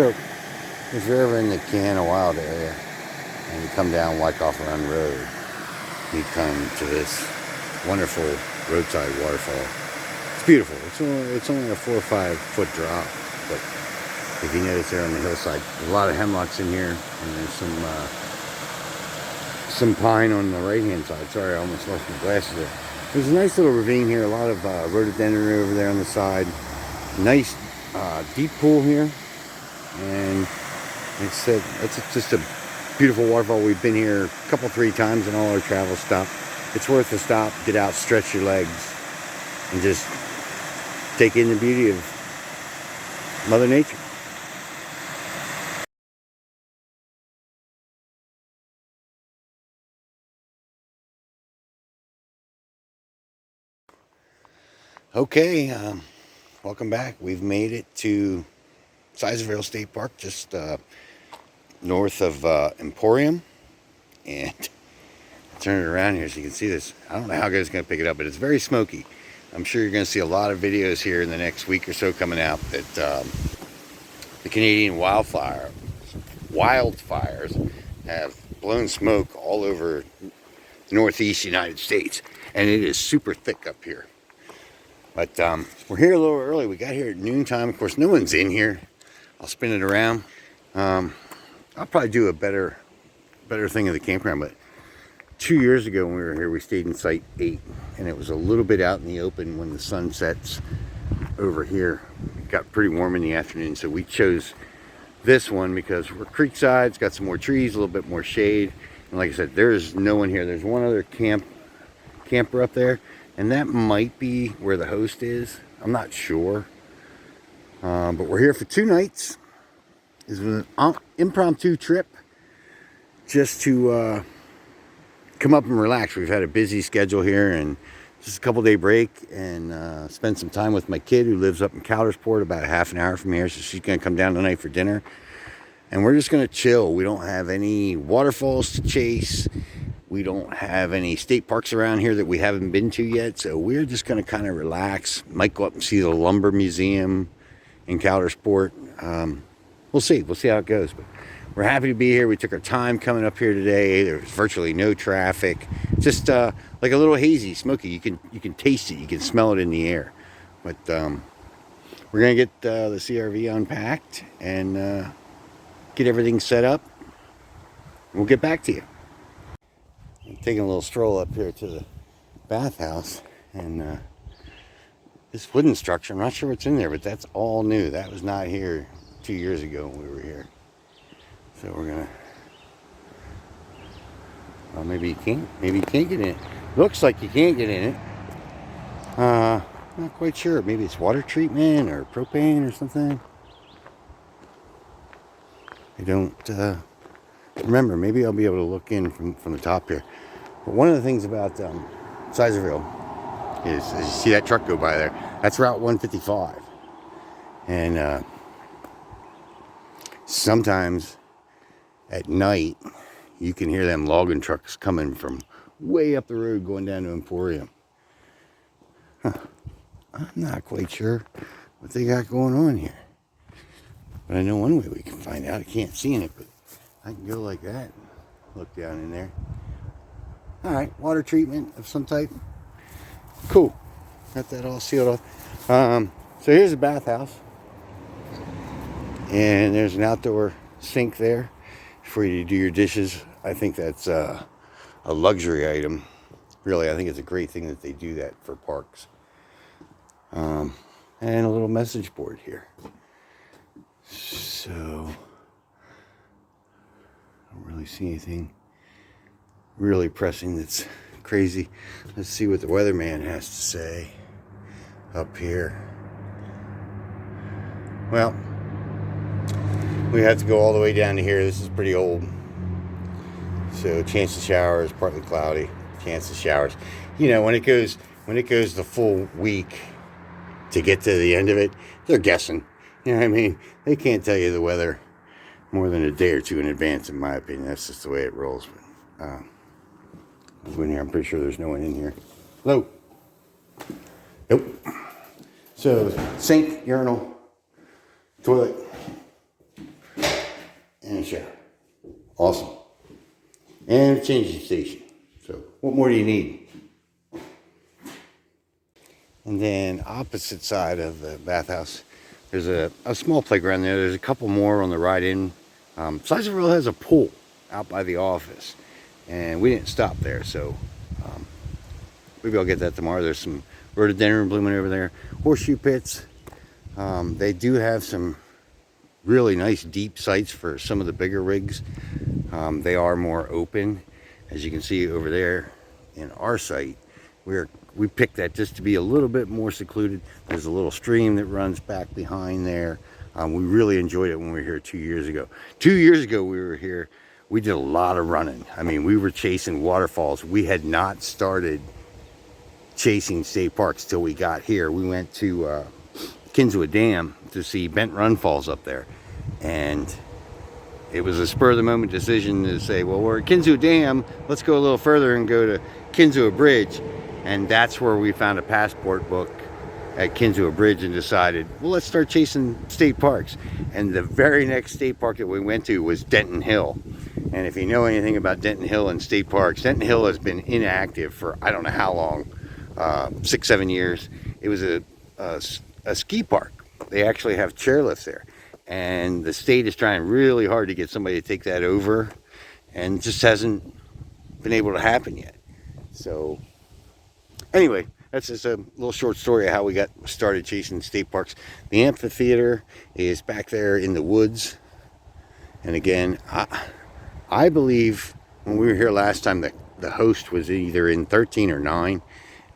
So if you're ever in the Canna Wild area and you come down Wyckoff Run Road, you come to this wonderful roadside waterfall. It's beautiful. It's only a 4 or 5 foot drop, but if you notice there on the hillside, there's a lot of hemlocks in here, and there's some pine on the right hand side. Sorry, I almost lost my glasses there. There's a nice little ravine here, a lot of rhododendron over there on the side. Nice deep pool here, and like I said, it's just a beautiful waterfall. We've been here a couple, 3 times in all our travel stop. It's worth a stop. Get out, stretch your legs, and just take in the beauty of Mother Nature. Okay, welcome back. We've made it to Sizerville State Park, just north of Emporium, and turn it around here so you can see this. I don't know how good it's going to pick it up, but it's very smoky. I'm sure you're going to see a lot of videos here in the next week or so coming out that the Canadian wildfires have blown smoke all over northeast United States, and it is super thick up here. But we're here a little early. We got here at noontime. Of course, no one's in here. I'll spin it around. I'll probably do a better thing of the campground, but 2 years ago when we were here, we stayed in Site 8, and it was a little bit out in the open when the sun sets over here. It got pretty warm in the afternoon, so we chose this one because we're creekside. It's got some more trees, a little bit more shade, and like I said, there's no one here. There's one other camper up there, and that might be where the host is. I'm not sure, but we're here for 2 nights. This was an impromptu trip just to come up and relax. We've had a busy schedule here, and just a couple day break, and spend some time with my kid who lives up in Coudersport, about a half an hour from here. So she's going to come down tonight for dinner, and we're just going to chill. We don't have any waterfalls to chase. We don't have any state parks around here that we haven't been to yet, so we're just going to kind of relax. Might go up and see the Lumber Museum in Coudersport. We'll see how it goes, but we're happy to be here. We took our time coming up here today. There's virtually no traffic. Just like a little hazy, smoky. You can taste it. You can smell it in the air. But we're gonna get the CRV unpacked and get everything set up. We'll get back to you. I'm taking a little stroll up here to the bathhouse, and this wooden structure, I'm not sure what's in there, but that's all new. That was not here 2 years ago when we were here. So we're gonna, well, maybe you can't get in it. Looks like you can't get in it. Not quite sure. Maybe it's water treatment or propane or something. I don't remember. Maybe I'll be able to look in from the top here. But one of the things about Sizerville is you see that truck go by there. That's Route 155. And sometimes at night, you can hear them logging trucks coming from way up the road going down to Emporium. Huh. I'm not quite sure what they got going on here. But I know one way we can find out. I can't see in it, but I can go like that. Look down in there. Alright, water treatment of some type. Cool. Got that all sealed off. So here's the bathhouse. And there's an outdoor sink there for you to do your dishes. I think that's a luxury item. Really, I think it's a great thing that they do that for parks. And a little message board here. So, I don't really see anything really pressing that's crazy. Let's see what the weatherman has to say up here. Well, we have to go all the way down to here. This is pretty old. So chance of showers, partly cloudy, chance of showers. You know, when it goes the full week to get to the end of it, they're guessing. You know what I mean? They can't tell you the weather more than a day or two in advance, in my opinion. That's just the way it rolls. But, I'll go in here. I'm pretty sure there's no one in here. Hello? Nope. So, sink, urinal, toilet. and a shower. Awesome. And a changing station. So what more do you need? And then opposite side of the bathhouse, there's a small playground there. There's a couple more on the right in. Sizerville has a pool out by the office, and we didn't stop there, so maybe I'll get that tomorrow. There's some rhododendron blooming over there. Horseshoe pits. They do have some really nice deep sites for some of the bigger rigs. They are more open, as you can see over there in our site. We picked that just to be a little bit more secluded. There's a little stream that runs back behind there. We really enjoyed it when we were here 2 years ago. 2 years ago we were here, we did a lot of running. I mean, we were chasing waterfalls. We had not started chasing state parks till we got here. We went to Kinsua Dam to see Bent Run Falls up there. And it was a spur of the moment decision to say, well, we're at Kinsua Dam, let's go a little further and go to Kinsua Bridge. And that's where we found a passport book at Kinsua Bridge and decided, well, let's start chasing state parks. And the very next state park that we went to was Denton Hill. And if you know anything about Denton Hill and state parks, Denton Hill has been inactive for I don't know how long, 6, 7 years. It was a ski park. They actually have chairlifts there. And the state is trying really hard to get somebody to take that over, and just hasn't been able to happen yet. So anyway, that's just a little short story of how we got started chasing state parks. The amphitheater is back there in the woods. And again, I believe when we were here last time that the host was either in 13 or 9,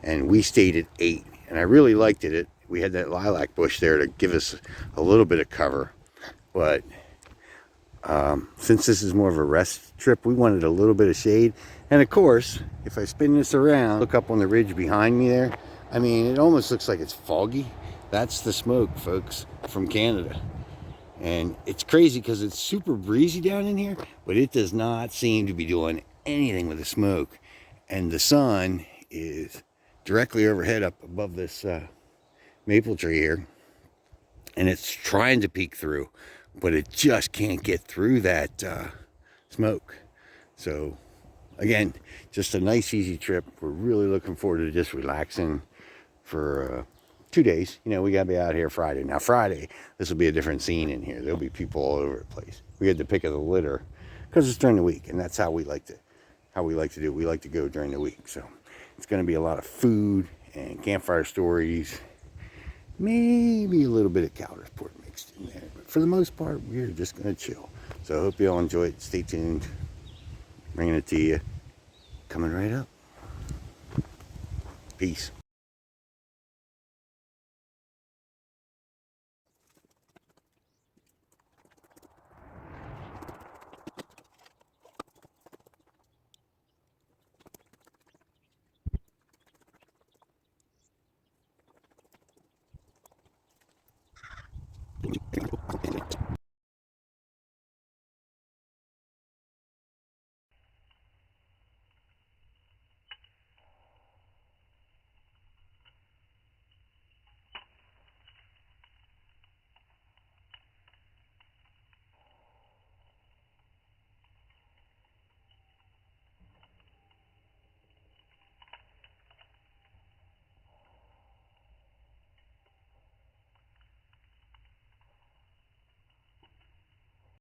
and we stayed at 8. And I really liked it. We had that lilac bush there to give us a little bit of cover. But since this is more of a rest trip, we wanted a little bit of shade. And of course, if I spin this around, look up on the ridge behind me there. I mean, it almost looks like it's foggy. That's the smoke, folks, from Canada. And it's crazy because it's super breezy down in here, but it does not seem to be doing anything with the smoke. And the sun is directly overhead up above this maple tree here. And it's trying to peek through, but it just can't get through that smoke. So again, just a nice easy trip. We're really looking forward to just relaxing for 2 days. You know, we got to be out here Friday. Now Friday, this will be a different scene in here. There'll be people all over the place. We had the pick of the litter because it's during the week, and that's how we like to do it. We like to go during the week. So it's going to be a lot of food and campfire stories. Maybe a little bit of cow report mixed in there. But for the most part, we're just going to chill. So I hope you all enjoy it. Stay tuned. Bringing it to you. Coming right up. Peace.